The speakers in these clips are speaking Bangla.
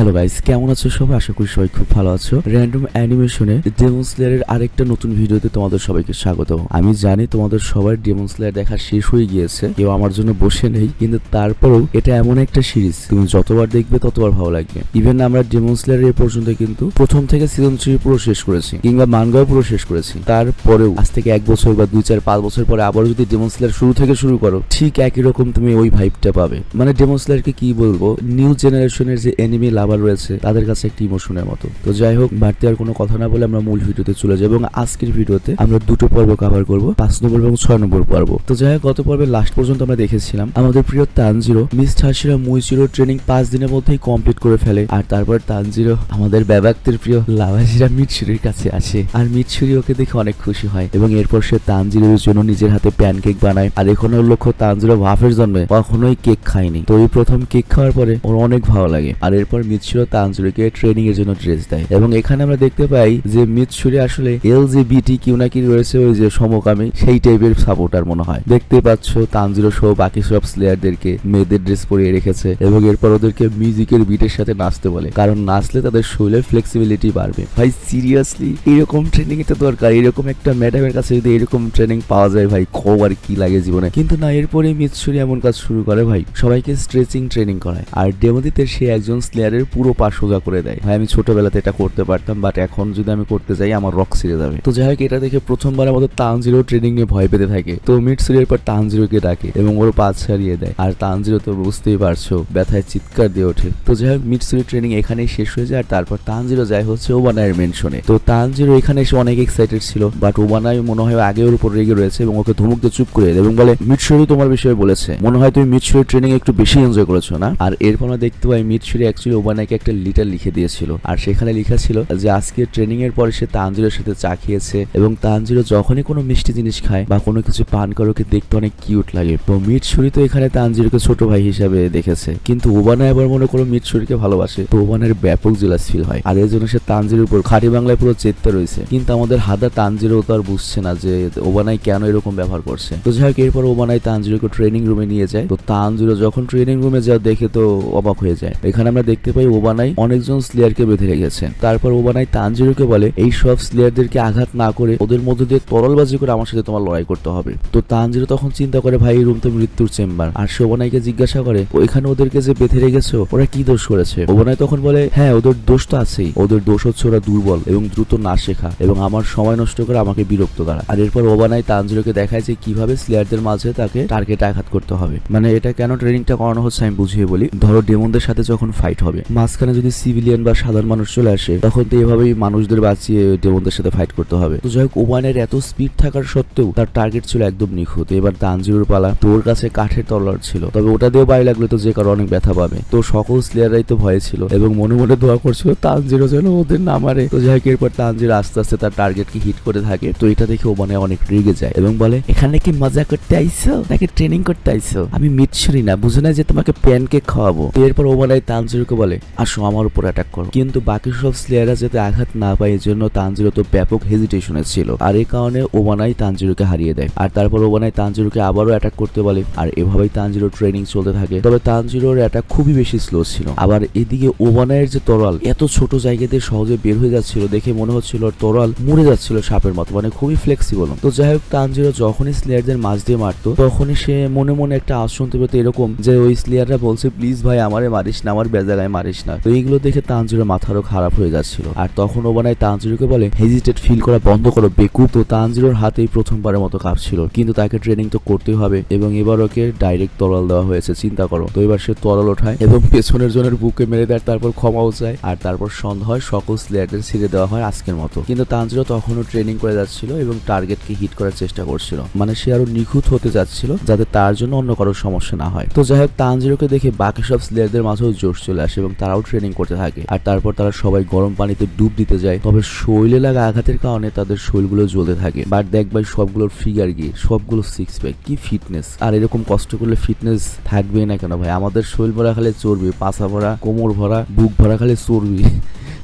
হ্যালো গাইস, কেমন আছো সবাই? আশা করি সবাই খুব ভালো আছো। র্যান্ডম অ্যানিমেশনে ডেমন স্লেয়ারের আরেকটা নতুন ভিডিওতে তোমাদের সবাইকে স্বাগত। আমি জানি তোমাদের সবার ডেমন স্লেয়ার দেখা শেষ হয়ে গিয়েছে, কেউ আমার জন্য বসে নেই, কিন্তু তারপরেও এটা এমন একটা সিরিজ তুমি যতবার দেখবে ততবার ভালো লাগবে। ইভেন আমরা ডেমন স্লেয়ার এ পর্যন্ত কিন্তু প্রথম থেকে সিজন 3 পুরো শেষ করেছি, কিংবা মানগাও পুরো শেষ করেছি। তারপরেও আজ থেকে 1 বছর বা 2, 4, 5 বছর পরে আবার যদি ডেমন স্লেয়ার শুরু থেকে শুরু করো, ঠিক একই রকম তুমি ওই ভাইবটা পাবে। মানে ডেমন স্লেয়ারকে কি বলবো, নিউ জেনারেশনের যে এনিমি লাভার রয়েছে তাদের কাছে একটি ইমোশনের মতো। তো যাই হোক, বাড়তি আর কোনো কথা না বলে আমরা মূল ভিডিওতে চলে যাবো, এবং আজকের ভিডিওতে আমরা দুটো পর্ব কভার করব, 5 নম্বর এবং 6 নম্বর পর্ব। তো যাই হোক, গত পর্বের লাস্ট পর্যন্ত আমরা দেখেছিলাম আমাদের প্রিয় তানজিরো মিস হাসিরা মুইচিরো ট্রেনিং 5 দিনের মধ্যেই কমপ্লিট করে ফেলে। আর তারপর তানজিরো আমাদের ব্যাবাক্তের প্রিয় লাভাজিরা মিৎসুরির কাছে আসে, আর মিৎসুরি ওকে দেখে অনেক খুশি হয়, এবং এরপর সে তানজিরোর জন্য নিজের হাতে প্যানকেক বানায়। আর এখন ওর লক্ষ্য, তানজিরো ওয়াফের জন্মে কখনোই কেক খায়নি, তো এই প্রথম কেক খাওয়ার পরে ওর অনেক ভালো লাগে। আর এরপর মিৎসুরি তানজিরোকে ট্রেনিং এর জন্য ড্রেস দেয়, এবং এখানে আমরা দেখতে পাই যে মিৎসুরি আসলে LGBTQ নাকি রয়েছে, ওই যে সমকামী সেই টাইপের সাপোর্টার মনে হয়। দেখতে পাচ্ছ তানজিরো সহ বাকি সব প্লেয়ারদেরকে মেয়েদের ড্রেস পরিয়ে রেখেছে, এবং এরপর ওদেরকে মিউজিকের বিটের সাথে নাচতে বলে, কারণ নাচলে তাদের শরীরের ফ্লেক্সিবিলিটি বাড়বে। ভাই সিরিয়াসলি এরকম ট্রেনিং এটা দরকার। এরকম একটা ম্যাডামের কাছে যদি এরকম ট্রেনিং পাওয়া যায়, ভাই আর কি লাগে জীবনে। কিন্তু না, এরপরে মিৎসুরি এমন কাজ শুরু করে, ভাই সবাইকে স্ট্রেচিং ট্রেনিং করায়, আর ডেমোদিতে সে একজন স্লেয়ারের পুরো পা সোজা করে দেয়। ভাই আমি ছোটবেলাতে এটা করতে পারতাম, বাট এখন যদি আমি করতে যাই আমার রক ছিঁড়ে যাবে। তো যাই হোক, এটা দেখে প্রথমবারের মতো তানজিরো ট্রেনিং নিয়ে ভয় পেতে থাকে। তো মিৎসুরি এরপর তানজিরোকে ডাকে এবং ওর পা ছাড়িয়ে দেয়, আর তানজিরো তো বুঝতেই পারছো ব্যথায় চিৎকার দিয়ে ওঠে। তো যাই হোক, মিৎসুরি ট্রেনিং এখানেই শেষ হয়ে যায়, আর তারপর তানজিরো যায় হচ্ছে ওবানায়ের মেনশনে। তো তানজিরো এখানে এসে অনেক এক্সাইটেড ছিল, বাট ওবানায় মনে হয় আগে ওর উপর রেগে রয়েছে, এবং ওকে ধমক দিয়ে চুপ করে দেয় এবং বলে, মিৎসুরি তোমার বিষয়ে বলেছে, মনে হয় তুমি মিৎসুরি ট্রেনিং একটু বেশি এনজয় করেছো না? আর এরপর আমরা দেখতে পাই মিৎসুরি অ্যাকচুয়ালি ওবানাইকে একটা লিটার লিখে দিয়েছিল, আর সেখানে লেখা ছিল যে আজকে ট্রেনিং এর পরে সে তানজিরোর সাথে চা খেয়েছে, এবং তানজিরো যখনই কোনো মিষ্টি জিনিস খায় বা কোনো কিছু পান করে ওকে দেখতে অনেক কিউট লাগে। তো মিৎসুরি তো এখানে তানজিরোকে ছোট ভাই হিসাবে দেখেছে, কিন্তু ওবানা এবার মনে করো মিৎসুরিকে ভালোবাসে। তো ওবানের ব্যাপক জেলাস ফিল হয়, আর এর জন্য সে তানজিরোর উপর খাঁটি বাংলায় পুরো চেতে রয়েছে। কিন্তু আমাদের হাদা তানজিরো তো আর বুঝছে না যে ওবানাই কেন এরকম ব্যবহার করছে। তো যাই হোক, এরপর ওবানাই তানজিরোকে ট্রেনিং রুমে নিয়ে যায়। তো তানজিরো যখন ট্রেনিং রুমে যা দেখে তো অবাক হয়ে যায়। এখানে আমরা দেখতে পাই ওবানাই অনেকজন স্লেয়ারকে বেঁধে রেখেছে। তারপর ওবানাই তানজিরোকে বলে, এই সব স্লেয়ারদেরকে আঘাত না করে ওদের মধ্যে দিয়ে তরলবাজি করে আমার সাথে তোমার লড়াই করতে হবে। তো তানজিরো তখন চিন্তা করে, ভাই এই রুম তো মৃত্যুর চেম্বার। আর সে ওবানাইকে জিজ্ঞাসা করে, ওইখানে ওদেরকে যে বেঁধে রেখেছো ওরা কি দোষ করেছে? ওবানাই তখন বলে, হ্যাঁ ওদের দোষ তো আছেই, ওদের দোষ হচ্ছে ওরা দুর্বল এবং দ্রুত না শেখা, এবং আমার সময় নষ্ট করে আমাকে বিরক্ত করা। আর এরপর ওবানাই তানজিরোকে দেখায় যে কিভাবে স্লেয়ারদের মাঝে তাকে টার্গেটে আঘাত করতে হবে। মানে এটা কেন ট্রেনিংটা করানো হচ্ছে আমি বুঝিয়ে বলি। ধরো ডেমনদের সাথে যখন ফাইট হবে, মাঝখানে যদি সিভিলিয়ান বা সাধারণ মানুষ চলে আসে, তখন তো এভাবেই মানুষদের বাঁচিয়ে ডেমনদের সাথে ফাইট করতে হবে। তো যাই হোক, ওবানের এত স্পিড থাকার সত্ত্বেও তার টার্গেট ছিল একদম নিখুঁত। এবার তানজিরোর পালা। তোর কাছে কাঠের তলোয়ার ছিল, তবে ওটা দিয়েও বাড়ি লাগলে তো যে কারো অনেক ব্যথা পাবে। তো সকল স্লেয়াররাই তো ভয়ে ছিল এবং মনে মনে দোয়া করছিল তানজিরো যেন ওদের না মারে। তো যাই হোক, এরপর তানজিরো আস্তে আস্তে তার টার্গেটকে হিট করে থাকে। তো এটা দেখে ওবানে অনেক রেগে যায় এবং বলে, এখানে কি মজা করতে আইছো নাকি ট্রেনিং করতে আইছো? আমি মিৎসুরি না, বুঝে না যে তোমাকে প্যানকেক খাওয়াবো। তো এরপর ওবানাই তানজিরোকে বলে, আসো আমার উপর অ্যাটাক করো। কিন্তু বাকি সব স্লেয়াররা যাতে আঘাত না পায় এর জন্য তানজিরো তো ব্যাপক হেজিটেশনে ছিল, আর এই কারণে ওবানাই তানজিরোকে হারিয়ে দেয়। আর তারপর ওবানাই তানজিরোকে আবারও অ্যাটাক করতে বলে, আর এভাবেই তানজিরো ট্রেনিং চলতে থাকে। তবে তানজিরোর অ্যাটাক খুবই বেশি স্লো ছিল। আবার এদিকে ওবানাইয়ের যে তরোয়াল এত ছোট জায়গাতে সহজে বের হয়ে যাচ্ছিল, দেখে মনে হচ্ছিল তরোয়াল মুড়ে যাচ্ছিল সাপের মতো, মানে খুবই ফ্লেক্সিবল। তো যাই হোক, তানজিরো যখনই স্লেয়ারদের মাঝ দিয়ে মারতো তখনই সে মনে মনে একটা আওয়াজ শুনতে পেত এরকম যে ওই স্লেয়াররা বলছে, প্লিজ ভাই আমারে মারিস না, আমার বেজাগায় মারিস না। তো এইগুলো দেখে তানজিরো মাথারও খারাপ হয়ে যাচ্ছিল। আর তখন ওবানাই তানজিরোকে বলে, হেজিটেট ফিল করা বন্ধ করো বেকুব। তো তানজিরোর হাতেই প্রথমবারের মতো কাঁপছিল, কিন্তু তাকে ট্রেনিং তো করতেই হবে, এবং এবার ওকে ডাইরেক্ট তরল দেওয়া হয়েছে। চিন্তা করো। তো এবার সে তরল ওঠায় এবং পেছনের জনের বুকে মেরে দেয়, তারপর ক্ষমাও চায়। আর তারপর সন্ধ্যা হয়, সকল স্লেয়ারদের ছেড়ে দেওয়া হয় আজকের মতো। কিন্তু তানজিরো তখনও ট্রেনিং করে যাচ্ছিল এবং টার্গেটকে হিট করার চেষ্টা করছিল, মানে সে আরো নিখুঁত হতে যাচ্ছিল যাতে তার জন্য অন্য কারো সমস্যা না হয়। তো যাই হোক, তানজিরোকে দেখে বাকি সব স্লেয়ারদের মাঝেও জোশ চলে আসে এবং তারাও ট্রেনিং করতে থাকে। আর তারপর তারা সবাই গরম পানিতে ডুব দিতে যায়, তবে শরীরে লাগা আঘাতের কারণে তাদের শরীরগুলো জ্বলতে থাকে। বাট দেখ ভাই, সবগুলোর ফিগার গিয়ে সবগুলো সিক্স প্যাক, কি ফিটনেস। আর এরকম কষ্ট করলে ফিটনেস থাকবেই না কেন ভাই? আমাদের শরীর ভরা খালি চর্বি, পাছা ভরা, কোমর ভরা, বুক ভরা খালি চর্বি।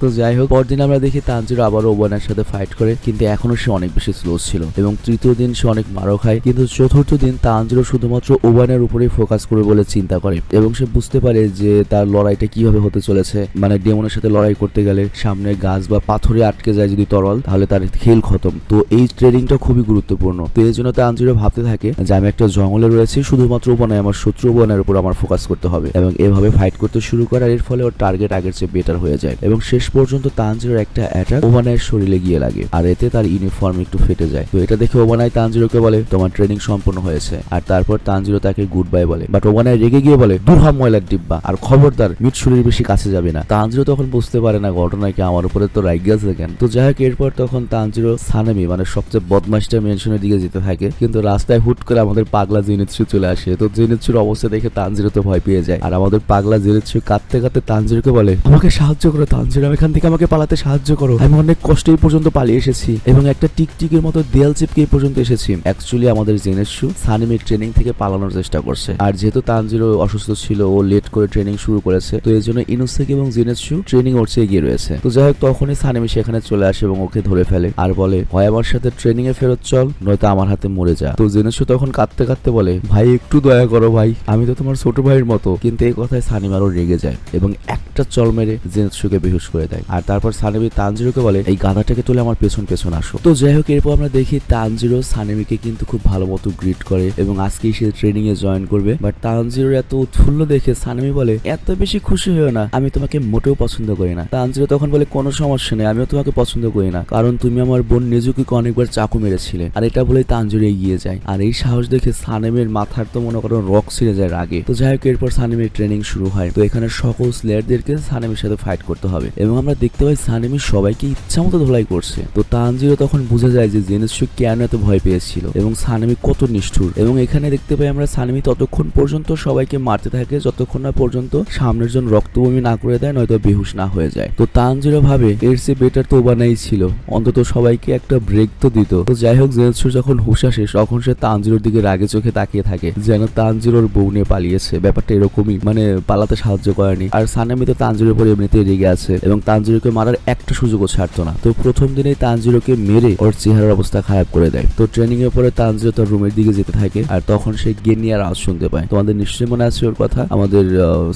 তো যাই হোক, পরদিন আমরা দেখি তানজিরো আবারও ওবানের সাথে ফাইট করে, কিন্তু এখনো সে অনেক বেশি স্লো ছিল এবং তৃতীয় দিন সে অনেক মারও খায়। কিন্তু চতুর্থ দিন তানজিরো শুধুমাত্র ওবানের উপরেই ফোকাস করবে বলে চিন্তা করে এবং সে বুঝতে পারে যে তার লড়াইটা কিভাবে হতে চলেছে। মানে ডেমনের সাথে লড়াই করতে গেলে সামনে গাছ বা পাথরে আটকে যায় যদি তরল, তাহলে তার খেল খতম। তো এই ট্রেনিংটা খুবই গুরুত্বপূর্ণ। তো এই জন্য তানজিরো ভাবতে থাকে যে আমি একটা জঙ্গলে রয়েছি, শুধুমাত্র ওবানায় আমার শত্রু ওবানের উপর আমার ফোকাস করতে হবে এবং এভাবে ফাইট করতে শুরু করে। আর এর ফলে ওর টার্গেট আগের চেয়ে বেটার হয়ে যায় এবং শেষ পর্যন্ত তানজিরোর একটা অ্যাটাক ওবানায়ের শরীরে গিয়ে লাগে আর এতে তার ইউনিফর্ম একটু ফেটে যায়। তো এটা দেখে ওবানায় তানজিরোকে বলে তোমার ট্রেনিং সম্পূর্ণ হয়েছে। আর তারপর তানজিরো তাকে গুড বাই বলে, বাট ওবানায় রেগে গিয়ে বলে দূর হ ময়লার ডিব্বা, আর খবরদার মিটসুরির বেশি কাছে যাবে না। তানজিরো তখন বুঝতে পারে না ঘটনা কি, আমার উপরে তো রাগ গেছে কেন। তো যাই হোক, এরপর তখন তানজিরো সানামি মানে সবচেয়ে বদমাইশটা মেনশনের দিকে যেতে থাকে, কিন্তু রাস্তায় হুট করে আমাদের পাগলা জেনিৎসু চলে আসে। তো জেনিৎসুর অবস্থা দেখে তানজিরো তো ভয় পেয়ে যায় আর আমাদের পাগলা জেনিৎসু কাঁদতে কাঁদতে তানজিরোকে বলে আমাকে সাহায্য করো তানজিরো, এখান থেকে আমাকে পালাতে সাহায্য করো, আমি অনেক কষ্টে এই পর্যন্ত পালিয়ে এসেছি এবং একটা টিকটিকের মতো দেয়াল চিপকে এই পর্যন্ত এসেছি। অ্যাকচুয়ালি আমাদের জেনিৎসু সানামির ট্রেনিং থেকে পালানোর চেষ্টা করছে, আর যেহেতু তানজিরো অসুস্থ ছিল, ও লেট করে ট্রেনিং শুরু করেছে, তো এই জন্য ইনোসেকি এবং জেনিৎসু ট্রেনিং ওর চেয়ে এগিয়ে রয়েছে। তো যাই হোক, তখনই সানামি সেখানে চলে আসে এবং ওকে ধরে ফেলে আর বলে হয় আমার সাথে ট্রেনিং এ ফেরত চল, নয়তো আমার হাতে মরে যা। তো জেনিৎসু তখন কাঁদতে কাঁদতে বলে ভাই একটু দয়া করো ভাই, আমি তো তোমার ছোট ভাইয়ের মতো। কিন্তু এই কথায় সানামি আরো রেগে যায় এবং একটা চল মেরে জেনিৎসুকে বেহুশ করে দেয়। আর তারপর সানামি তানজিরোকে বলে এই গাধাটাকে তুলে আমার পেছন পেছন আসো। তো যাই হোক, এরপর আমরা দেখি তানজিরো সানামিকে কিন্তু খুব ভালো মতো গ্রিট করে এবং আজকেই সে ট্রেনিং এ জয়েন করবে। বাট তানজিরোর এত উৎফুল্ল দেখে সানামি বলে এত বেশি খুশি হয়েও না, আমি তোমাকে মোটেও পছন্দ করি না। তানজিরো তখন বলে কোনো সমস্যা নেই, আমিও তোমাকে পছন্দ করি না, কারণ তুমি আমার বোন নেজুকিকে অনেকবার চাকু মেরেছিলে। আর এটা বলেই তানজিরো এগিয়ে যায়। আর এই সাহস দেখে সানামির মাথার তো মনে করো রক ছিঁড়ে যায় রাগে। তো যাই হোক, এরপর সানামির ট্রেনিং শুরু হয়। তো এখানে সকল স্লেয়ারদেরকে সানামির সাথে ফাইট করতে হবে এবং আমরা দেখতে পাই সানামি সবাইকে ইচ্ছা মতো ধোলাই করছে। তো তানজিরো তখন বুঝে যায় যে জেনিৎসু কেন এত ভয় পেয়েছিল এবং সানামি কত নিষ্ঠুর। এবং এখানে দেখতে পাই আমরা সানামি ততক্ষণ পর্যন্ত সবাইকে মারতে থাকে যতক্ষণ না পর্যন্ত সামনের জন রক্তবমি না করে দেয়, নয়তো বেহুশ না হয়ে যায়। তো তানজিরো ভাবে এর চেয়ে বেটার তো ওবানাই ছিল, অন্তত সবাইকে একটা ব্রেক তো দিত। তো যাই হোক, জেনিৎসু যখন হুশ আসে তখন সে তানজিরোর দিকে রাগে চোখে তাকিয়ে থাকে যেন তানজিরোর বউ নিয়ে পালিয়েছে। ব্যাপারটা এরকমই, মানে পালাতে সাহায্য করেনি। আর সানামি তো তানজিরোর উপর এমনিতেই রেগে আছে এবং তানজিরোকে মারার একটা সুযোগও ছাড়তো না। তো প্রথম দিনেই তানজিরোকে মেরে ওর চেহারার অবস্থা খারাপ করে দেয়। তো ট্রেনিং এর পরে তানজিরো তার রুমের দিকে যেতে থাকে আর তখন সে গেনিয়ার আওয়াজ শুনতে পায়। তোমাদের নিশ্চয়ই মনে আছে ওর কথা, আমাদের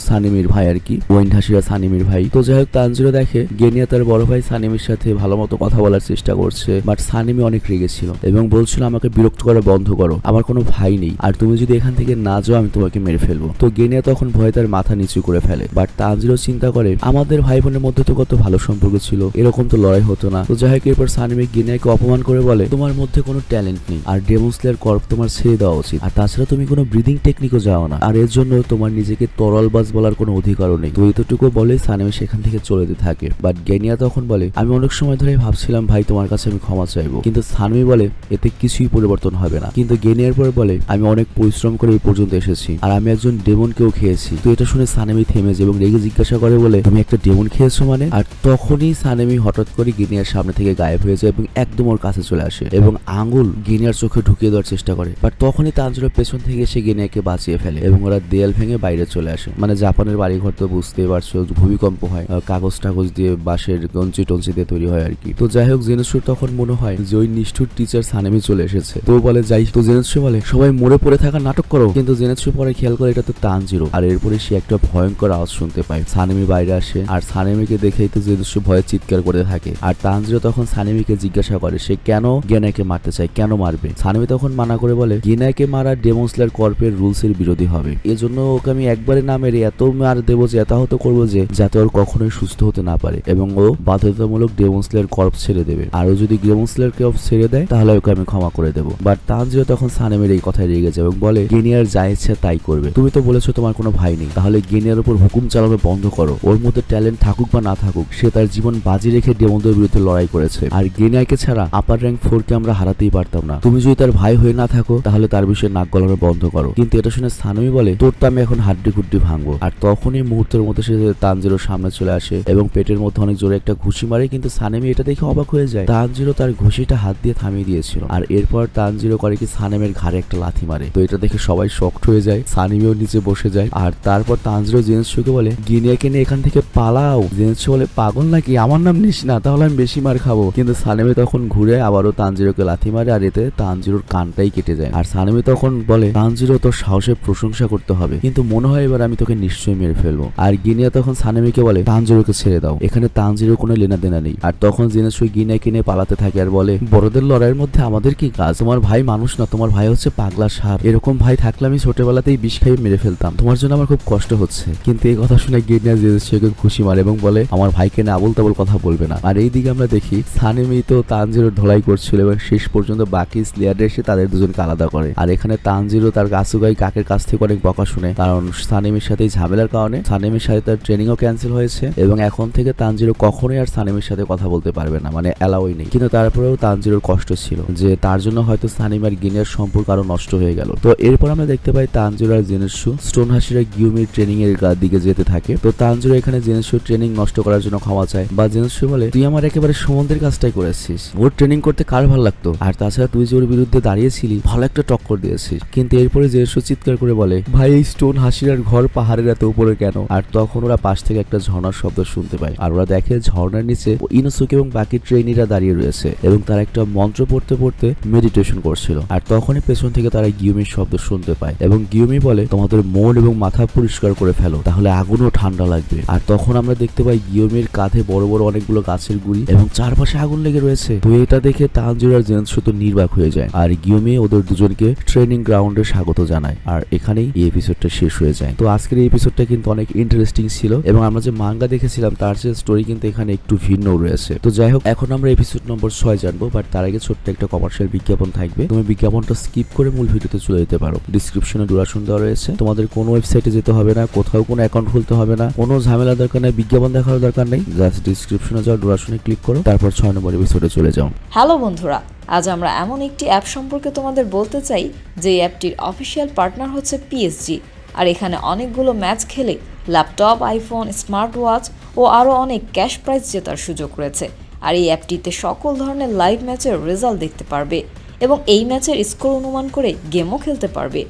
সানিমির ভাই আর কি, ওয়েন হাসিরা সানিমির ভাই। তো যাই হোক, তানজিরো দেখে গেনিয়া তার বড় ভাই সানিমির সাথে ভালো মতো কথা বলার চেষ্টা করছে, বাট সানিমি অনেক রেগেছিল এবং বলছিল আমাকে বিরক্ত করা বন্ধ করো, আমার কোনো ভাই নেই, আর তুমি যদি এখান থেকে না যাও আমি তোমাকে মেরে ফেলবো। তো গেনিয়া তখন ভয়ে তার মাথা নিচু করে ফেলে। বাট তানজিরো চিন্তা করে আমাদের ভাই বোনের মধ্যে তো কত ভালো সম্পর্ক ছিল, এরকম তো লড়াই হতো না। তো যাই হোক, এরপর সানিমি গেনিয়াকে অপমান করে বলে তোমার মধ্যে কোনো ট্যালেন্ট নেই আর ডেমন স্লেয়ার কর্প তোমার ছেড়ে দেওয়া উচিত, আর তাছাড়া তুমি কোনো ব্রিদিং টেকনিকও যাও না, আর এর জন্য তোমার নিজেকে তরলবাজ বলার কোনো অধিকারও নেই। তো এতটুকু বলে সানিমি সেখান থেকে চলে যেতে থাকে। বাট গেনিয়া তখন বলে আমি অনেক সময় ধরে ভাবছিলাম ভাই তোমার কাছে আমি ক্ষমা চাইবো, কিন্তু সানিমি বলে এতে কিছুই পরিবর্তন হবে না। কিন্তু গেনিয়ার পরে বলে আমি অনেক পরিশ্রম করে এই পর্যন্ত এসেছি আর আমি একজন ডেমনকেও খেয়েছি। তো এটা শুনে সানিমি থেমে যায় এবং রেগে জিজ্ঞাসা করে বলে তুমি একটা ডেমন খেয়েছো মানে? আর তখনই সানিমি হঠাৎ করে গেনিয়ার সামনে থেকে গায়েব হয়ে যায় এবং একদম ওর কাছে চলে আসে এবং আঙ্গুল গেনিয়ার চোখে ঢুকিয়ে দেওয়ার চেষ্টা করে। বাট তখনই তানজিরো পেছন থেকে এসে গেনিয়াকে বাঁচিয়ে ফেলে এবং ওরা দেয়াল ভেঙে বাইরে চলে আসে। মানে জাপানের বাড়িঘর তো বুঝতেই পারছো, ভূমিকম্প হয়, কাগজ টাগজ দিয়ে বাঁশের গঞ্চি টঞ্চি দিয়ে তৈরি হয় আর কি। তো যাই হোক, জেনেৎসুর তখন মনে হয় যে ওই নিষ্ঠুর টিচার সানামি চলে এসেছে। তো বলে যাই। তো জেনেৎসু বলে সবাই মরে পড়ে থাকা নাটক করো, কিন্তু জেনেৎসু পরে খেয়াল করে এটা তো তানজিরো। আর এরপরে সে একটা ভয়ঙ্কর আওয়াজ শুনতে পায়। সানামি বাইরে আসে আর সানামিকে দেখেই তো জেনেৎসু ভয়ে চিৎকার করতে থাকে। আর তানজিরো তখন সানামিকে জিজ্ঞাসা করে সে কেন গেনাকে মারতে চায়, কেন মারবে। সানামি তখন মানা করে বলে গেনাকে মারা ডেমন স্লেয়ার কর্পের রুলস এর বিরোধী হবে, এজন্য ওকে আমি একবারে না মেরে এত মার দেবো যে এত হতে করবো যে যাতে ওর কখনোই সুস্থ হতে না পারে এবং ও বাধ্যতামূলক ডেমন স্লেয়ার কর্প ছেড়ে দেবে। আর ও যদি ডেমন স্লেয়ার কর্প ছেড়ে দেয় তাহলে ওকে আমি ক্ষমা করে দেবো। বাট তানজিরো তখন সানামির এই কথায় রেগে যায় এবং বলে গেনিয়ার যা ইচ্ছা তাই করবে, তুমি তো বলেছো তোমার কোনো ভাই নেই, তাহলে গেনিয়ার উপর হুকুম চালানো বন্ধ করো। ওর মধ্যে ট্যালেন্ট থাকুক বা না থাকুক, সে তার জীবন বাজি রেখে ডেমনদের বিরুদ্ধে লড়াই করেছে আর গেনিয়াকে ছাড়া আপার র্যাঙ্ক 4 কে আমরা হারাতেই পারতাম না। তুমি যদি তার ভাই হয়ে না থাকো তাহলে তার বিষয়ে নাক গলানো বন্ধ করো। কিন্তু এটা শুনে সানামি বলে তোর তো আমি এখন হাড্ডি গুড্ডি ভাঙবো। আর তখনই মুহূর্তের মধ্যে সে তানজিরোর সামনে চলে আসে এবং পেটের মধ্যে অনেক জোরে একটা ঘুষি মারে, কিন্তু সানামি এটা দেখে অবাক হয়ে যায়। তানজিরো তার ঘুষিটা হাত দিয়ে থামিয়ে দিয়েছিল আর এরপর তানজিরো করে কি সানামের ঘাড়ে একটা লাথি মারে। তো এটা দেখে সবাই শকড হয়ে যায়, সানামিও নিচে বসে যায়। আর তারপর তানজিরো জেনেৎসুকে বলে গেনিয়াকে নিয়ে এখান থেকে পালাও। জেনেৎসু বলে পাগল নাকি, আমার নাম নিস না, তাহলে আমি বেশি মার খাবো। কিন্তু সানেমি তখন ঘুরে আবারও তানজিরোকে লাথি মারে, আর এতে তানজিরোর কানটাই কেটে যায়। আর সানেমি তখন বলে তানজিরো, তোর সাহসের প্রশংসা করতে হবে, কিন্তু মনে হয় এবার আমি তোকে নিশ্চয়ই মেরে ফেলবো। আর গিনিয়া তখন সানেমিকে বলে তানজিরোকে ছেড়ে দাও, এখানে তানজিরোর কোনো লেনা দেনা নেই। আর তখন জেনেসু গিনিয়াকে নিয়ে পালাতে থাকে আর বলে বড়দের লড়াইয়ের মধ্যে আমাদের কি কাজ, তোমার ভাই মানুষ না, তোমার ভাই হচ্ছে পাগলা ষাঁড়, এরকম ভাই থাকলে আমি ছোটবেলাতেই বিষ খাইয়ে মেরে ফেলতাম, তোমার জন্য আমার খুব কষ্ট হচ্ছে। কিন্তু এই কথা শুনে গিনিয়া জেনেসুকে খুশি মারে এবং বলে আমার ভাইকে না আবোল তাবোল কথা বলবে না। আর এইদিকে আমরা দেখি সানেমি তো তানজিরোর ধলাই করছিল এবং শেষ পর্যন্ত বাকি স্লেয়াররা এসে তাদের দুজনকে আলাদা করে। আর এখানে তানজিরো তার কাসুগাই কাকের কাছ থেকে অনেক বকা শুনে, কারণ সানেমির সাথে ঝামেলার কারণে সানেমির সাথে তার ট্রেনিংও ক্যান্সেল হয়েছে এবং এখন থেকে তানজিরো কখনোই আর সানেমির সাথে কথা বলতে পারবে না, মানে অ্যালাউই নেই। কিন্তু তারপরেও তানজিরোর কষ্ট ছিল যে তার জন্য হয়তো সানেমি আর গিনিয়ার সম্পর্ক আরো নষ্ট হয়ে গেল। তো এরপর আমরা দেখতে পাই তানজিরো আর জেনেসু স্টোন হাসিরা গিউমির ট্রেনিং এর দিকে যেতে থাকে। তো তানজিরো এখানে জেনেসু ট্রেনিং নষ্ট করার জন্য ক্ষমা চায়, বা জেনেসু বলে তুই আমার একেবারে সম্বন্ধের কাজটাই করেছিস, ওর ট্রেনিং করতে কার ভালো লাগতো, আর তাছাড়া তুই যে ওর বিরুদ্ধে দাঁড়িয়েছিলি ভালো একটা টক্কর দিয়েছিস। কিন্তু এরপরে জেনেসু চিৎকার করে বলে ভাই এই স্টোন হাসিরার ঘর পাহাড়ের এত উপরে কেন। আর তখন ওরা পাশ থেকে একটা ঝর্ণার শব্দ শুনতে পায়, আর ওরা দেখে ঝর্ণার নিচে ইনোসুকে এবং বাকি ট্রেনিরা দাঁড়িয়ে রয়েছে এবং তারা একটা মন্ত্র পড়তে পড়তে মেডিটেশন করছিল। আর তখনই পেছন থেকে তারা গিউমির শব্দ শুনতে পায় এবং গিউমি বলে তোমাদের মন এবং মাথা পরিষ্কার করে ফেলো, তাহলে আগুনও ঠান্ডা লাগবে। আর তখন আমরা দেখতে পাই গিউমির কাঁধে বড় বড় অনেকগুলো গাছের গুড়ি এবং চারপাশে আগুন লেগে রয়েছে। তো এটা দেখে তানজিরো আর জেনেসু তো নির্বাক হয়ে যায়, আর গিউমি ওদের দুজনকে ট্রেনিং গ্রাউন্ডে স্বাগত জানায়। আর এখানেই এই এপিসোডটা শেষ হয়ে যায়। তো আজকের এই এপিসোডটা কিন্তু অনেক ইন্টারেস্টিং ছিল এবং আমরা যে মাঙ্গা দেখেছিলাম তার যে স্টোরি কিন্তু এখানে একটু ভিন্ন রয়েছে। তো যাই হোক, এখন আমরা এপিসোড নম্বর 6 জানবো, বাট তার আগে ছোট্ট একটা কমার্শিয়াল বিজ্ঞাপন থাকবে। তুমি বিজ্ঞাপনটা স্কিপ করে মূল ভিডিওতে চলে যেতে পারো। ডিসক্রিপশনে ডুরাশন দেওয়া রয়েছে, তোমাদের কোনো ওয়েবসাইটে যেতে হবে না, কোথাও কোনো অ্যাকাউন্ট খুলতে হবে না, কোনো ঝামেলা দরকার নেই, বিজ্ঞাপন দেখার দরকার নেই, জাস্ট ডিসক্রিপশনে যাও, ডুরাশনে ক্লিক করো, তারপর 6 নম্বর এপিসোডে চলে যাও। হ্যালো বন্ধুরা, আজ আমরা এমন একটি অ্যাপ সম্পর্কে তোমাদের বলতে চাই যে অ্যাপটির অফিসিয়াল পার্টনার হচ্ছে পিএসজি। আর এখানে অনেকগুলো ম্যাচ খেলে ল্যাপটপ, আইফোন, স্মার্ট ওয়াচ ও আরও অনেক ক্যাশ প্রাইজ জেতার সুযোগ রয়েছে। আর এই অ্যাপটিতে সকল ধরনের লাইভ ম্যাচের রেজাল্ট দেখতে পারবে এবং এই ম্যাচের স্কোর অনুমান করে গেমও খেলতে পারবে,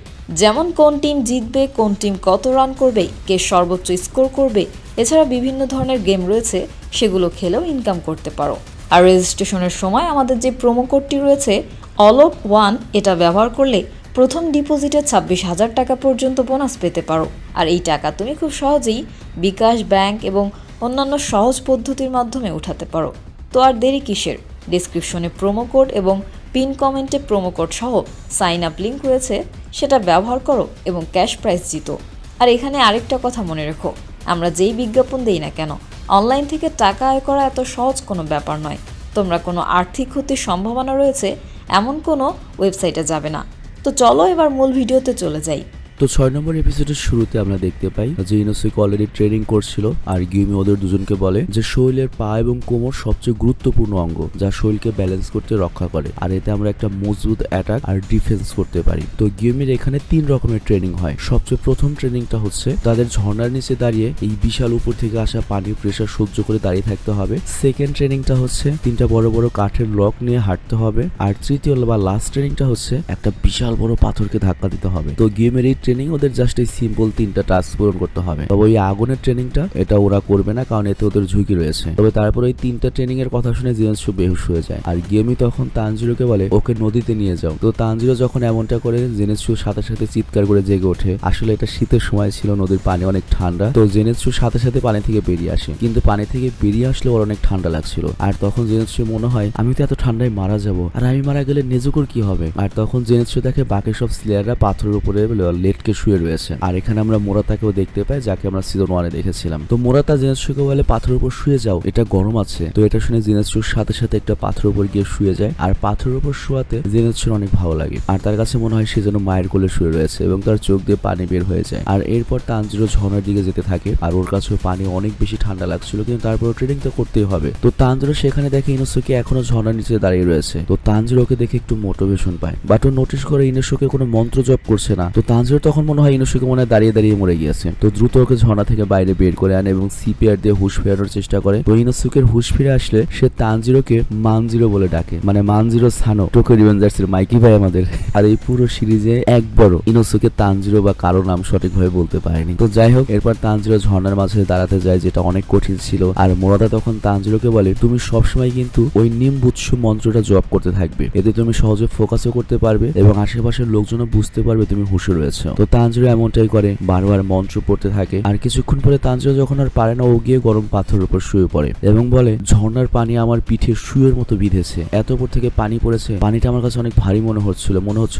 যেমন কোন টিম জিতবে, কোন টিম কত রান করবে, কে সর্বোচ্চ স্কোর করবে। এছাড়া বিভিন্ন ধরনের গেম রয়েছে, সেগুলো খেলেও ইনকাম করতে পারো। আর রেজিস্ট্রেশনের সময় আমাদের যে প্রোমো কোডটি রয়েছে অলোক1, এটা ব্যবহার করলে প্রথম ডিপোজিটে 26,000 টাকা পর্যন্ত বোনাস পেতে পারো। আর এই টাকা তুমি খুব সহজেই বিকাশ, ব্যাংক এবং অন্যান্য সহজ পদ্ধতির মাধ্যমে উঠাতে পারো। তো আর দেরি কিসের, ডেসক্রিপশনে প্রোমো কোড এবং পিন কমেন্টে প্রোমো কোড সহ সাইন আপ লিঙ্ক রয়েছে, সেটা ব্যবহার করো এবং ক্যাশ প্রাইজ জিতো। আর এখানে আরেকটা কথা মনে রেখো, আমরা যেই বিজ্ঞাপন দেই না কেন, অনলাইন থেকে টাকা আয় করা এত সহজ কোনো ব্যাপার নয়। তোমরা কোনো আর্থিক ক্ষতির সম্ভাবনা রয়েছে এমন কোনো ওয়েবসাইটে যাবে না। তো চলো এবার মূল ভিডিওতে চলে যাই। তো 6 নম্বর এপিসোডের শুরুতে আমরা দেখতে পাই যে ইনোসুকে অলরেডি ট্রেনিং করছিল, আর গিউমি ওদের দুজনকে বলে যে শরীরের পা এবং কোমর সবচেয়ে গুরুত্বপূর্ণ অঙ্গ, যা শরীরকে ব্যালেন্স করতে রক্ষা করে, আর এতে আমরা একটা মজবুত অ্যাটাক আর ডিফেন্স করতে পারি। তো গিউমির এখানে 3 রকমের ট্রেনিং হয়। সবচেয়ে প্রথম ট্রেনিংটা হচ্ছে তাদের ঝর্ণার নিচে দাঁড়িয়ে এই বিশাল উপর থেকে আসা পানির প্রেসার সহ্য করে দাঁড়িয়ে থাকতে হবে। সেকেন্ড ট্রেনিংটা হচ্ছে 3টা বড় বড় কাঠের লক নিয়ে হাঁটতে হবে। আর তৃতীয় বা লাস্ট ট্রেনিংটা হচ্ছে একটা বিশাল বড় পাথরকে ধাক্কা দিতে হবে। তো গিউমের এই ট্রেনিং ওদের জাস্ট এই সিম্পল 3টা টাস্ক পূরণ করতে হবে। তবে ওই আগুনের ট্রেনিংটা এটা ওরা করবে না, কারণ এতে ওদের ঝুঁকি রয়েছে। তবে তারপর ওই 3টা ট্রেনিং এর কথা শুনে জেনেসু বেহুশ হয়ে যায়, আর গিউমি তখন তানজিরোকে বলে ওকে নদীতে নিয়ে যাও। তো তানজিরো যখন এমনটা করে, জেনেসু সাথে সাথে চিৎকার করে জেগে ওঠে। আসলে এটা শীতের সময় ছিল, নদীর পানি অনেক ঠান্ডা। তো জেনেসু সাথে সাথে পানি থেকে বেরিয়ে আসে, কিন্তু পানি থেকে বেরিয়ে আসলে ওর অনেক ঠান্ডা লাগছিল। আর তখন জেনেসু মনে হয় আমি তো এত ঠান্ডায় মারা যাব, আর আমি মারা গেলে নেজুকোর কি হবে। আর তখন জেনেসু দেখে বাকি সব স্লেয়াররা পাথরের উপরে লেটকে শুয়ে রয়েছে। আর এখানে আমরা মোরাতাকেও দেখতে পাই, যাকে আমরা সিজন 1-এ দেখেছিলাম। তো মোরাতা জেনেসুকে বলে পাথরের উপর শুয়ে যাও, এটা গরম আছে। তো এটা শুনে জেনেসুর সাথে সাথে একটা পাথরের উপর গিয়ে শুয়ে যায়, আর পাথরের উপর শোয়াতে জেনেসুর অনেক ভালো লাগে। আর তার কাছে মনে হয় সে যেন মায়ের কোলে শুয়ে রয়েছে এবং তার চোখ দিয়ে পানি বের হয়ে যায়। আর এরপর তানজিরো ঝর্ণার দিকে যেতে থাকে, আর ওর কাছেও পানি অনেক বেশি ঠান্ডা লাগছিল, কিন্তু তারপর ট্রেনিং তো করতেই হবে। তো তানজিরো সেখানে দেখে ইনোসুকে এখনো ঝর্ণার নিচে দাঁড়িয়ে রয়েছে। তো তানজিরোকে দেখে একটু মোটিভেশন পায়, বাট ও নোটিস করে ইনোসুকে কোনো মন্ত্র জপ করছে না। তো তানজিরো তখন মনে হয় ইনোসুকে মনে হয় দাঁড়িয়ে দাঁড়িয়ে মরে গিয়েছে। তো দ্রুত ওকে ঝর্ণা থেকে বাইরে বের করে আনে এবং সিপিআর দিয়ে হুশ ফেরানোর চেষ্টা করে। তো ইনোসুকের হুশ ফিরে আসলে সে তানজিরোকে মানজিরো বলে ডাকে, মানে মানজিরো সানো টোকিও রিভেঞ্জার্সের মাইকি ভাই আমাদের। আর এই পুরো সিরিজে একবারও ইনোসুকে তানজিরো বা কারো নাম সঠিকভাবে বলতে পারেনি। তো যাই হোক, এরপর তানজিরো ঝর্ণার মাঝে দাঁড়াতে যায়, যেটা অনেক কঠিন ছিল। আর মোরাদা তখন তানজিরোকে বলে, তুমি সবসময় কিন্তু ওই নিম্বুৎসু মন্ত্রটা জপ করতে থাকবে, এতে তুমি সহজে ফোকাসও করতে পারবে এবং আশেপাশের লোকজনও বুঝতে পারবে তুমি হুঁশে রয়েছে। তো তানজিরো এমনটাই করে, বারবার মন্ত্র পড়তে থাকে। আর কিছুক্ষণ পরে তানজিরো যখন আর পারে না, ও গিয়ে গরম পাথরের উপর শুয়ে পড়ে এবং বলে, ঝর্ণার পানি আমার পিঠে শুয়ের মতো বিঁধেছে, এত উপর থেকে পানি পড়েছে, পানিটা আমার কাছে অনেক ভারী মনে হচ্ছিল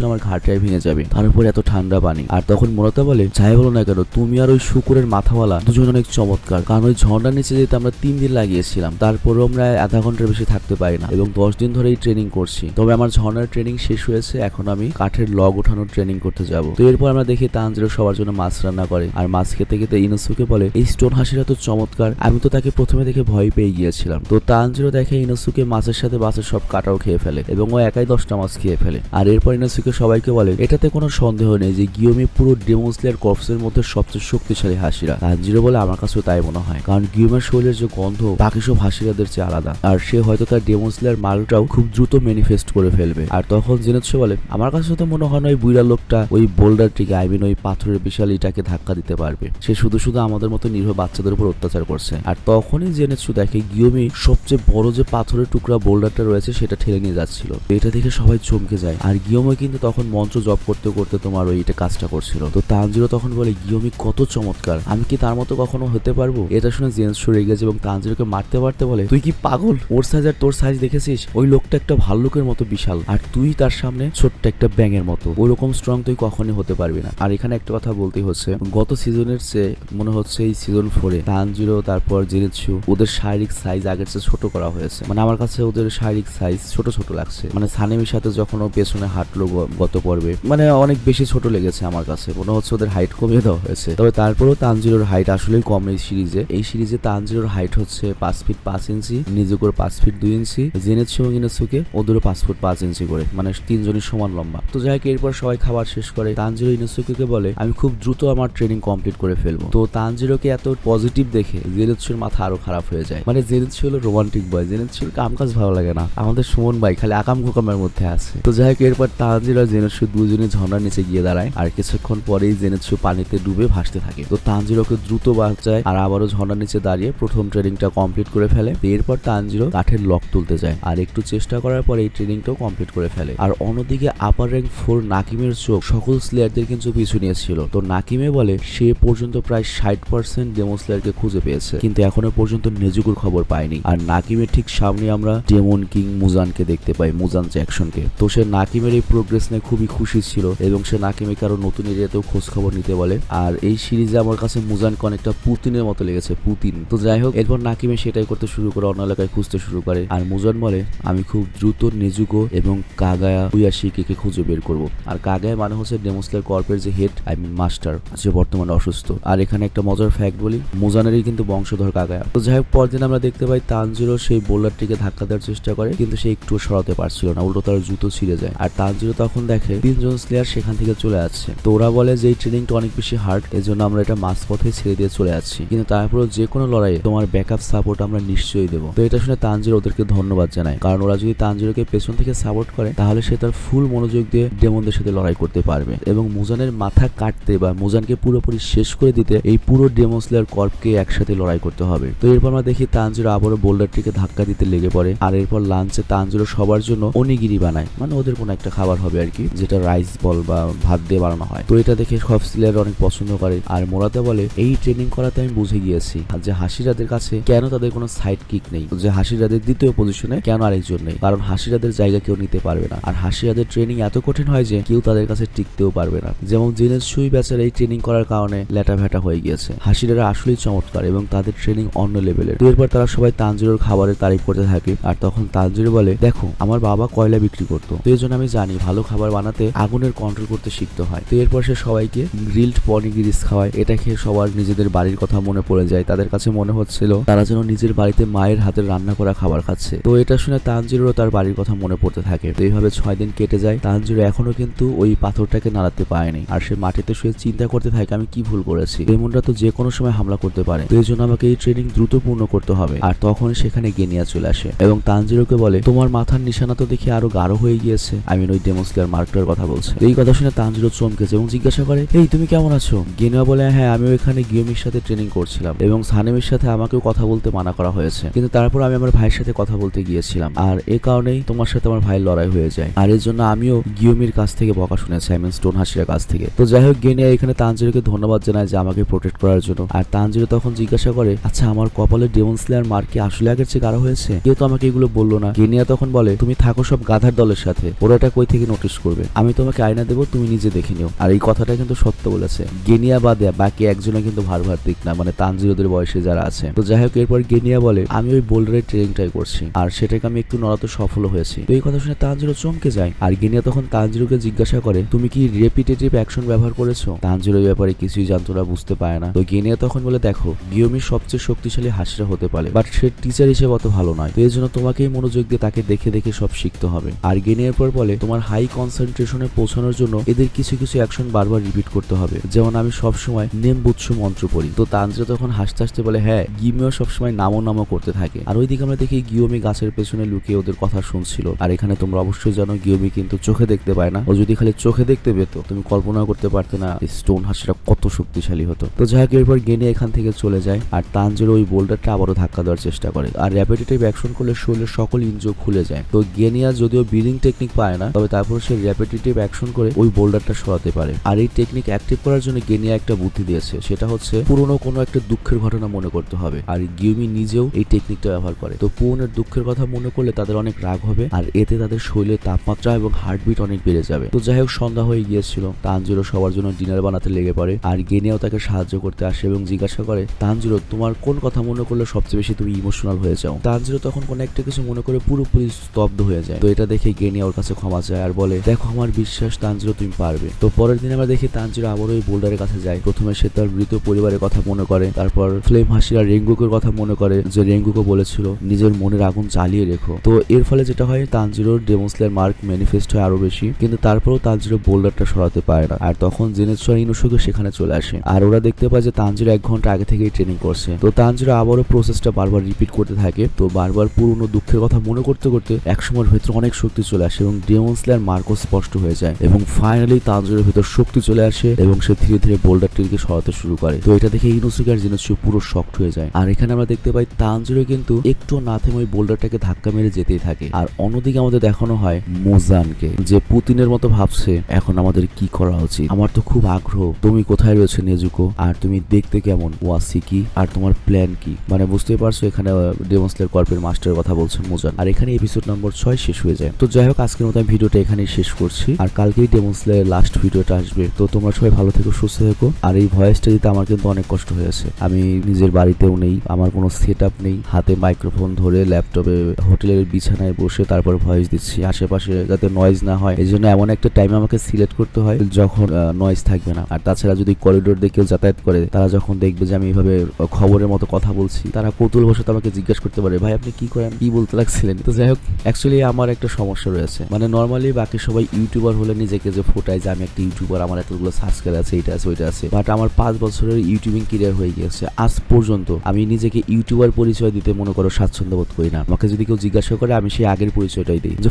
আমার ঘাটটায় ভেঙে যাবে, তার উপর এত ঠান্ডা পানি। আর তখন মোরাদা বলে, যাই বলো না কেন, তুমি আর ওই শুকুরের মাথাওয়ালা দুজন অনেক চমৎকার, কারণ ওই ঝর্ণার নিচে যেতে আমরা 3 দিন লাগিয়েছিলাম, তারপরেও আমরা আধা ঘন্টার বেশি থাকতে পারি না এবং 10 দিন ধরেই ট্রেনিং করছি। তবে আমার ঝর্ণার ট্রেনিং শেষ হয়েছে, এখন আমি কাঠের লগ ওঠানোর ট্রেনিং করতে যাব। তো এরপর আমরা দেখি তানজিরো সবার জন্য মাছ রান্না করে। আর মাছ খেতে খেতে ইনোসুকে বলে, এই স্টোন হাসিরা তো চমৎকার, আমি তো তাকে প্রথমে দেখে ভয় পেয়ে গিয়েছিলাম। তো তানজিরো দেখে ইনোসুকে মাছের সাথে মাছের সব কাটাও খেয়ে ফেলে এবং ও একাই 10টা মাছ খেয়ে ফেলে। আর এরপর ইনোসুকে সবাইকে বলে, এটাতে কোনো সন্দেহ নেই যে গিয়োমি পুরো ডেমন স্লেয়ার কর্পসের মধ্যে সবচেয়ে শক্তিশালী হাসিরা। তানজিরো বলে, আমার কাছেও তাই মনে হয়, কারণ গিয়োমের শরীরের যে গন্ধ বাকি সব হাসিরাদের চেয়ে আলাদা, আর সে হয়তো তার ডেমন স্লেয়ার মালটাও খুব দ্রুত ম্যানিফেস্ট করে ফেলবে। আর তখন জেনেৎসু বলে, আমার কাছে তো মনে হয় না ওই বুইড়া লোকটা ওই বোল্ডারটিকে, ওই পাথরের বিশাল ইটাকে ধাক্কা দিতে পারবে, সে শুধু শুধু আমাদের মতো নিরীহ বাচ্চাদের উপর অত্যাচার করছে। আর তখনই জেনেৎসু দেখে গিয়োমি সবচেয়ে বড় যে পাথরের টুকরা বোল্ডারটা রয়েছে সেটা ঠেলে নিয়ে যাচ্ছিল। এটা দেখে সবাই চমকে যায়। আর গিয়োমি কিন্তু তখন মন্ত্র জপ করতে করতে তোমার ওই এটা কাজটা করছিল। তো তানজিরো তখন বলে, গিয়োমি কত চমৎকার, আমি কি তার মতো কখনো হতে পারবো? এটা শুনে জেনেৎসু রেগে গেছে এবং তানজিরোকে মারতে পারতে বলে, তুই কি পাগল? ওর সাইজ আর তোর সাইজ দেখেছিস? ওই লোকটা একটা ভাল্লুকের মতো বিশাল, আর তুই তার সামনে ছোট্ট একটা ব্যাঙের মতো, ওইরকম স্ট্রং তুই কখনই হতে পারবি না। আর এখানে একটা কথা বলতেই হচ্ছে, গত সিজনের চেয়ে মনে হচ্ছে এই সিজন 4 তানজিরো তারপর জেনেৎসু ওদের শারীরিক সাইজ আগের চেয়ে ছোট করা হয়েছে। মানে আমার কাছে ওদের শারীরিক সাইজ ছোট ছোট লাগছে। মানে সানেমির সাথে যখন ও পেছনে হাঁটলো গত পর্বে, মানে অনেক বেশি ছোট লেগেছে আমার কাছে, মনে হচ্ছে ওদের হাইট কমিয়ে দেওয়া হয়েছে। তবে তারপরেও তানজিরোর হাইট আসলেই কম এই সিরিজে। এই সিরিজে তানজিরোর হাইট হচ্ছে 5 ফিট 5 ইঞ্চি, নিজেকোর 5 ফিট 2 ইঞ্চি, জেনেৎসু এবং ইনোসুকে ওদেরও 5 ফুট 5 ইঞ্চি করে, মানে তিনজনই সমান লম্বা। তো যাই হোক, এরপর সবাই খাবার শেষ করে তানজিরো ইনোসুকে বলে, আমি খুব দ্রুত আমার ট্রেনিং কমপ্লিট করে ফেলবো। তো তানজিরোকে এত পজিটিভ দেখে জেনেৎসুর মাথা আরো খারাপ হয়ে যায়। মানে জেনেৎসু হলো রোমান্টিক বয়, জেনেৎসুর কাম কাজ ভালো লাগে না, আমাদের সুমন ভাই খালি আকাম কুকামের মধ্যে আছে। তো যাই হোক, এরপর তানজিরো আর জেনেৎসু দুজনে ঝর্ণার নিচে গিয়ে দাঁড়ায়। আর কিছুক্ষণ পরেই জেনেৎসু পানিতে ডুবে ভাসতে থাকে। তো তানজিরোকে দ্রুত বাঁচায় আর আবারও ঝর্ণার নিচে দাঁড়িয়ে প্রথম ট্রেনিংটা কমপ্লিট করে ফেলে। এরপর তানজিরো কাঠের লক তুলতে যায় আর একটু চেষ্টা করার পর এই ট্রেনিংটাও কমপ্লিট করে ফেলে। আর অন্যদিকে আপার র্যাঙ্ক 4 নাকিমের চোখ সকল স্লেয়ারদের কিন্তু পিছু নিয়েছিল। তো নাকিমে বলে, সে পর্যন্ত প্রায় 60% ডেমন স্লেয়ারকে খুঁজে পেয়েছে, কিন্তু এখনো পর্যন্ত নেজুকুর খবর পায়নি। আর নাকিমের ঠিক সামনে আমরা ডেমন কিং মুজানকে দেখতে পাই, মুজান জ্যাকসনকে। তো সে নাকিমের এই প্রোগ্রেস নিয়ে খুবই খুশি ছিল এবং সে নাকিমেকে আরো নতুন এরিয়াতেও খোঁজ খবর নিতে বলে। আর এই সিরিজে আমার কাছে মুজানকে অনেকটা পুতিনের মতো লেগেছে, পুতিন। তো যাই হোক, এরপর নাকিমে সেটাই করতে শুরু করে, অন্য এলাকায় খুঁজতে শুরু করে। আর মুজান বলে, আমি খুব দ্রুত নেজুকো এবং কাগায়া উয়াশিকে খুঁজে বের করব। আর কাগায়া মানে হচ্ছে ডেমন স্লেয়ার কর্পের যে হেড, মাস্টার, যে বর্তমানে অসুস্থ। আর এখানে একটা মজার ফ্যাক্ট বলি, মুজানেরই কিন্তু বংশধর কাগায়া। তো যাই হোক, পরদিন আমরা দেখতে পাই তানজিরো সেই বোল্ডারটিকে ধাক্কা দেওয়ার চেষ্টা করে, কিন্তু সে একটু সরাতে পারছিল না, উল্টো তার জুতো ছিঁড়ে যায়। আর তানজিরো তখন দেখে 3 জন স্লেয়ার সেখান থেকে চলে আসছে। তো ওরা বলে যে এই ট্রেনিংটা অনেক বেশি হার্ড, এজন্য আমরা এটা মাঝপথে ছেড়ে দিয়ে চলে যাচ্ছি, কিন্তু তারপরে যে কোনো লড়াইয়ে তোমার ব্যাকআপ সাপোর্ট আমরা নিশ্চয়ই দেবো। তো এটা শুনে তানজিরো ওদেরকে ধন্যবাদ জানায়, কারণ ওরা যদি তানজিরোকে পেছন থেকে সাপোর্ট করে তাহলে সে তার ফুল মনোযোগ দিয়ে ডেমনদের সাথে লড়াই করতে পারবে এবং মুজানের মাথা কাটতে বা মুজানকে পুরোপুরি শেষ করে দিতে এই পুরো ডেমন স্লেয়ার কর্পকে একসাথে লড়াই করতে হবে। তো এরপর আমরা দেখি তানজিরো আবারও বোল্ডারটিকে ধাক্কা দিতে লেগে পড়ে। আর এরপর লাঞ্চে তানজিরো সবার জন্য অনিগিরি বানায়, মানে ওদের কোনো একটা খাবার হবে আর কি, যেটা রাইস বল বা ভাত দিয়ে বানানো হয়। তো এটা দেখে সব স্লেয়ার অনেক পছন্দ করে। আর মোরাদা বলে, এই ট্রেনিং করাতে আমি বুঝে গিয়েছি যে হাসিরাদের কাছে কেন তাদের কোনো সাইড কিক নেই, যে হাসিরাদের দ্বিতীয় পজিশনে কেন আরেকজন নেই, কারণ হাসিরাদের জায়গা কেউ নিতে পারবে না। আর হাসিরাদের ট্রেনিং এত কঠিন হয় যে কেউ তাদের কাছে টিকতেও পারবে না। যেমন জেনেৎসুই বেচার এই ট্রেনিং করার কারণে ল্যাটা ভ্যাটা হয়ে গিয়েছে। হাসিরারা আসলেই চমৎকার এবং তাদের ট্রেনিং অন্য লেভেলের। তো এরপর তারা সবাই তানজিরোর খাবারের তারিফ করতে থাকে। আর তখন তানজিরো বলে, দেখো আমার বাবা কয়লা বিক্রি করতো, তো এই জন্য আমি জানি ভালো খাবার বানাতে আগুনের কন্ট্রোল করতে শিখতে হয়। তো এরপর সে সবাইকে গ্রিলড পনিগিরিস খাওয়ায়। এটা খেয়ে সবার নিজেদের বাড়ির কথা মনে পড়ে যায়, তাদের কাছে মনে হচ্ছিল তারা যেন নিজের বাড়িতে মায়ের হাতের রান্না করা খাবার খাচ্ছে। তো এটা শুনে তানজিরো তার বাড়ির কথা মনে পড়তে থাকে। তো এইভাবে 6 দিন কেটে যায়। তানজিরো এখনো কিন্তু ওই পাথরটাকে নাড়াতে পারে পায়নি, আর সে মাটিতে শুয়ে চিন্তা করতে থাকে আমি কি ভুল করেছি, ডেমনরা তো যে কোনো সময় হামলা করতে পারে, তো এই জন্য আমাকে এই ট্রেনিং দ্রুত পূর্ণ করতে হবে। আর তখন সেখানে গেনিয়া চলে আসে এবং তানজিরোকে বলে তোমার মাথার নিশানা তো দেখি আরো গাঢ় হয়ে গিয়েছে, আমি ওই ডেমন স্লেয়ার মার্কটার কথা বলছি। এই কথা শুনে তানজিরো চমকেছে এবং জিজ্ঞাসা করে এই তুমি কেমন আছো? গেনিয়া বলে হ্যাঁ আমি ওইখানে গিয়োমির সাথে ট্রেনিং করছিলাম এবং সানেমের সাথে আমাকেও কথা বলতে মানা করা হয়েছে, কিন্তু তারপর আমি আমার ভাইয়ের সাথে কথা বলতে গিয়েছিলাম আর এ কারণেই তোমার সাথে আমার ভাইয়ের লড়াই হয়ে যায়, আর এর জন্য আমিও গিয়োমির কাছ থেকে বকা শুনেছি, আই মিন স্টোন হাসির কাছ থেকে। তো যাই হোক গেনিয়া এখানে তানজিরোকে ধন্যবাদ জানায় যে আমাকে প্রোটেক্ট করার জন্য। আর তানজিরো তখন জিজ্ঞাসা করে আচ্ছা আমার কপালে ডেমন স্লেয়ার মার্ক কি আসলে আগের চেয়ে গাঢ় হয়েছে? কেউ তো আমাকে এগুলো বললো না। গেনিয়া তখন বলে তুমি থাকো সব গাধার দলের সাথে, ওরা এটা কই থেকে নোটিস করবে, আমি তোমাকে আয়না দেবো তুমি নিজে দেখে নিও। আর এই কথাটা কিন্তু সত্য বলেছে। গেনিয়া বাদে বাকি একজনে কিন্তু ভার দিক না, মানে তানজিরোদের বয়সে যারা আছে। তো যাই হোক এরপর গেনিয়া বলে আমি ওই বোল্ডারের ট্রেনিংটাই করছি আর সেটাকে আমি একটু নড়াতে সফল হয়েছি। তো এই কথা শুনে তানজিরো চমকে যায় আর গেনিয়া তখন তানজিরোকে জিজ্ঞাসা করে তুমি কি রেপিটেটিভ অ্যাকশন ব্যবহার করেছো? তানজিরো এই ব্যাপারে কিছুই জানতো না, বুঝতে পারে না। তো গেনিয়া তখন বলে দেখো গিয়োমির সবচেয়ে শক্তিশালী হাসিরা হতে পারে বাট সে টিচার হিসেবে অত ভালো নয়, তো এই জন্য তোমাকেই মনোযোগ দিয়ে তাকে দেখে দেখে সব শিখতে হবে। আর গেনিয়ার পর বলে তোমার হাই কনসেন্ট্রেশনে পৌঁছানোর জন্য এদের কিছু কিছু অ্যাকশন বারবার রিপিট করতে হবে, যেমন আমি সবসময় নেমবুৎসু মন্ত্র পড়ি। তো তানজিরো তখন হাসতে হাসতে বলে হ্যাঁ গিমিও সবসময় নামো নামো করতে থাকে। আর ওইদিকে আমরা দেখি গিয়োমি গাছের পেছনে লুকিয়ে ওদের কথা শুনছিল। আর এখানে তোমরা অবশ্যই জানো গিয়োমি কিন্তু চোখে দেখতে পায় না, ও যদি খালি চোখে দেখতে পেতো তুমি কল্পনা করতে পারতে না স্টোন হাসিটা কত শক্তিশালী হতো। তো যাই হোক এরপর গেনিয়া এখান থেকে চলে যায় আর তানজিরো ওই বোল্ডারটা আবারও ধাক্কা দেওয়ার চেষ্টা করে আর র্যাপিটেটিভ অ্যাকশন করলে শরীরের সকল ইন্দ্রিয় খুলে যায়। তো গেনিয়া যদিও ব্রিদিং টেকনিক পায় না, তবে তারপর সে র্যাপিটেটিভ অ্যাকশন করে ওই বোল্ডারটা সরাতে পারে। আর এই টেকনিক অ্যাক্টিভ করার জন্য গেনিয়া একটা বুদ্ধি দিয়েছে, সেটা হচ্ছে পুরনো কোনো একটা দুঃখের ঘটনা মনে করতে হবে। আর গিয়োমি নিজেও এই টেকনিকটা ব্যবহার করে। তো পুরনের দুঃখের কথা মনে করলে তাদের অনেক রাগ হবে আর এতে তাদের শরীরের তাপমাত্রা এবং হার্টবিট অনেক বেড়ে যাবে। তো যাই হোক সন্ধ্যা হয়ে গিয়েছিল, তানজিরো সবার জন্য ডিনার বানাতে লেগে পড়ে আর গেনিয়াও তাকে সাহায্য করতে আসে এবং জিজ্ঞাসা করে তানজিরো তোমার কোন কথা মনে করলে সবচেয়ে বেশি তুমি ইমোশনাল হয়ে যাও? তানজিরো তখন কোনো একটা কিছু মনে করে পুরোপুরি স্তব্ধ হয়ে যায়। তো এটা দেখে গেনিয়া ওর কাছে ক্ষমা চায় আর বলে দেখো আমার বিশ্বাস তানজিরো তুমি পারবে। তো পরের দিন আমরা দেখি তানজিরো আবারও ওই বোল্ডারের কাছে যায়। প্রথমে সে তার মৃত পরিবারের কথা মনে করে, তারপর ফ্লেম হাসিরা রেঙ্গুকের কথা মনে করে যে রেঙ্গুকে বলেছিল নিজের মনের আগুন জ্বালিয়ে রেখো। তো এর ফলে যেটা হয় তানজিরোর ডেমন স্লেয়ার মার্ক ম্যানিফেস্ট হয় আরো বেশি, কিন্তু তারপরেও তানজিরো বোল্ডারটা সরাতে পারে না। আর তখন জেনেৎসু আর ইনুসুকে সেখানে চলে আসে আর ওরা দেখতে পায় যে তানজিরো 1 ঘন্টা আগে থেকেই ট্রেনিং করছে। তো তানজিরো আবারও প্রসেসটা বারবার রিপিট করতে থাকে। তো বারবার পুরনো দুঃখের কথা মনে করতে করতে একসময়ের ভেতরে অনেক শক্তি চলে আসে এবং ডেমন স্লেয়ার মার্কও স্পষ্ট হয়ে যায় এবং ফাইনালি তানজিরোর ভেতর শক্তি চলে আসে এবং সে ধীরে ধীরে বোল্ডারটিকে সরাতে শুরু করে। তো এটা দেখে ইনুসুকে আর জেনেৎসু পুরো শকড হয়ে যায়। আর এখানে আমরা দেখতে পাই তানজিরো কিন্তু একটু না থেমে ওই বোল্ডারটাকে ধাক্কা মেরে যেতেই থাকে। আর অন্যদিকে আমাদের দেখানো হয় মোজানকে, যে পুতিনের মতো ভাবছে এখন আমাদের কি করা উচিত। আমার তো খুব আগ্রহ তুমি কোথায় রয়েছে নেজুকো, আর তুমি দেখতে কেমন, ওয়াসিকি, আর তোমার প্ল্যান কি? মানে বুঝতেই পারছো এখানে ডেমন স্লেয়ার কর্পের মাস্টারের কথা বলছে মোজান। আর এখানে এপিসোড নম্বর 6 শেষ হয়ে যায়। তো যাই হোক আজকের মতো ভিডিওটা এখানেই শেষ করছি আর কালকেই ডেমন স্লেয়ার লাস্ট ভিডিওটা আসবে। তো তোমরা সবাই ভালো থেকো, সুস্থ থেকো। আর এই ভয়েসটা দিতে আমার কিন্তু অনেক কষ্ট হয়েছে, আমি নিজের বাড়িতেও নেই, আমার কোনো সেট আপ নেই, হাতে মাইক্রোফোন ধরে ল্যাপটপে হোটেলের বিছানায় বসে তারপর ভয়েস দিচ্ছি, আশেপাশে যাতে নয়েজ না হয় এই জন্য এমন একটা টাইম আমাকে সিলেক্ট করতে হয় যখন নয়েজ থাকবে না। আর তাছাড়া যদি করিডোর দিয়ে কেউ যাতায়াত করে তারা যখন দেখবে যে আমি এইভাবে খবরের মতো কথা বলছি তারা কৌতূহল বসে আমাকে জিজ্ঞাসা করতে পারে ভাই আপনি কি করেন, কি বলতে লাগছিলেন। তো যাই হোক অ্যাকচুয়ালি আমার একটা সমস্যা রয়েছে, মানে নর্মালি বাকি সবাই ইউটিউবার হলে নিজেকে যে ফোটায় যে আমি একটা ইউটিউবার, আমার এতগুলো সাবস্ক্রাইবার আছে, এইটা আছে ওইটা আছে, বাট আমার 5 বছরের ইউটিউবিং ক্যারিয়ার হয়ে গিয়েছে, আজ পর্যন্ত আমি নিজেকে ইউটিউবার পরিচয় দিতে মনে করো স্বাচ্ছন্দ্য বোধ করি না। আমাকে যদি কেউ জিজ্ঞাসা করে আমি সেই আগের পরিচয়টাই দিই যে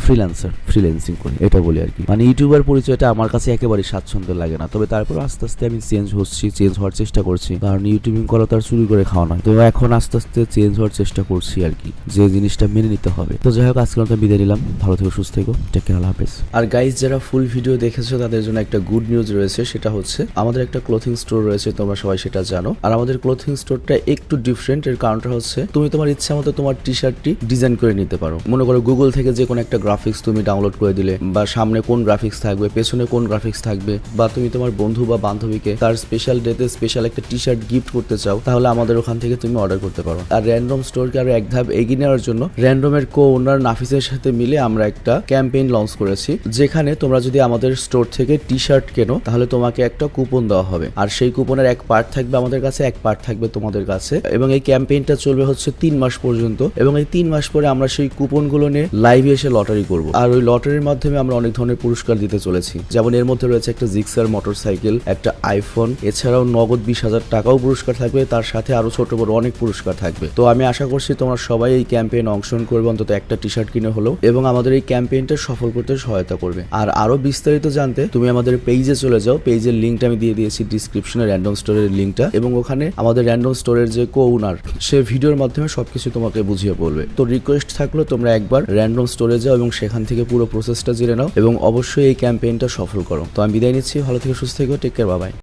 ফ্রিল্যান্সিং করি, এটা বলি আর কি। মানে ইউটিউবার পরিচয়টা আমার কাছে একেবারে স্বাচ্ছন্দ্য লাগে না। তবে তারপর আস্তে আস্তে আমি চেঞ্জ হওয়ার চেষ্টা করছি, কারণ ইউটিউবিং করা তো আর চুরি করে খাওয়া নয়। তো এখন আস্তে আস্তে চেঞ্জ হওয়ার চেষ্টা করছি আর কি, যে জিনিসটা মেনে নিতে হবে। তো যাই হোক আজকে আমরা বিদায় নিলাম, ভালো থেকো, সুস্থ থেকো, টেক কেয়ার, আল্লাহ হাফেজ। আর গাইস যারা ফুল ভিডিও দেখেছো তাদের জন্য একটা গুড নিউজ রয়েছে, সেটা হচ্ছে আমাদের একটা ক্লোথিং স্টোর রয়েছে, তোমরা সবাই সেটা জানো। আর আমাদের ক্লোথিং স্টোরটা একটু ডিফারেন্ট, এর কারণটা হচ্ছে তুমি তোমার ইচ্ছা মতো তোমার টি শার্টটি ডিজাইন করে নিতে পারো। মনে করো গুগল থেকে যে কোনো একটা গ্রাফিক্স তুমি ডাউনলোড করে দিলে, বা সামনে কোন গ্রাফিক্স থাকবে, পেছনে কোন গ্রাফিক্স থাকবে, বা তুমি তোমার বন্ধু বা বান্ধবীকে তার স্পেশাল ডেতে স্পেশাল একটা টি শার্ট গিফট করতে চাও, তাহলে আমাদের ওখান থেকে তুমি অর্ডার করতে পারো। আর র্যান্ডম স্টোরকে আরো এক ধাপ এগিয়ে নেওয়ার জন্য র্যান্ডমের কো ওনার নাফিসের সাথে মিলে আমরা একটা ক্যাম্পেইন লঞ্চ করেছি, যেখানে তোমরা যদি আমাদের স্টোর থেকে টি শার্ট কেনো তাহলে তোমাকে একটা কুপন দেওয়া হবে। আর সেই কুপনের এক পার্ট থাকবে আমাদের কাছে, এক পার্ট থাকবে তোমাদের কাছে, এবং এই ক্যাম্পেইনটা চলবে হচ্ছে 3 মাস পর্যন্ত। এবং এই 3 মাস পরে আমরা সেই কুপনগুলো নিয়ে লাইভে এসে লটারি করব। আর ওই লটারির মাধ্যমে আমরা অনেক ধরনের পুরস্কার দিতে চলেছি, যেমন এর মধ্যে রয়েছে একটা জিক্সার মোটরসাইকেল, একটা আইফোন, এছাড়াও নগদ 20,000 টাকাও পুরস্কার থাকবে, তার সাথে আরো ছোট বড় অনেক পুরস্কার থাকবে। তো আমি আশা করছি তোমরা সবাই এই ক্যাম্পেইনে অংশগ্রহণ করবে, অন্তত একটা টি শার্ট কিনে হলো, এবং আমাদের এই ক্যাম্পেইনটা সফল করতে সহায়তা করবে। আর আরো বিস্তারিত জানতে তুমি আমাদের পেজে চলে যাও, পেজের লিঙ্কটা আমি দিয়ে দিয়েছি ডিসক্রিপশনে, র্যান্ডম স্টোরের লিঙ্কটা, এবং ওখানে আমাদের র্যান্ডম স্টোরের যে কো-ওনার সে ভিডিওর মাধ্যমে সবকিছু তোমাকে বুঝিয়ে বলবে। তো রিকোয়েস্ট থাকলো তোমরা একবার র্যান্ডম স্টোরে যাও এবং সেখান থেকে পুরো প্রসেসটা জেনে নাও, এবং অবশ্যই এই ক্যাম্পেইনটা সফল করো। তো আমি বিদায় নিচ্ছি, ভালো থেকে সুস্থ থেকো, টেক কেয়ার, বাই বাই।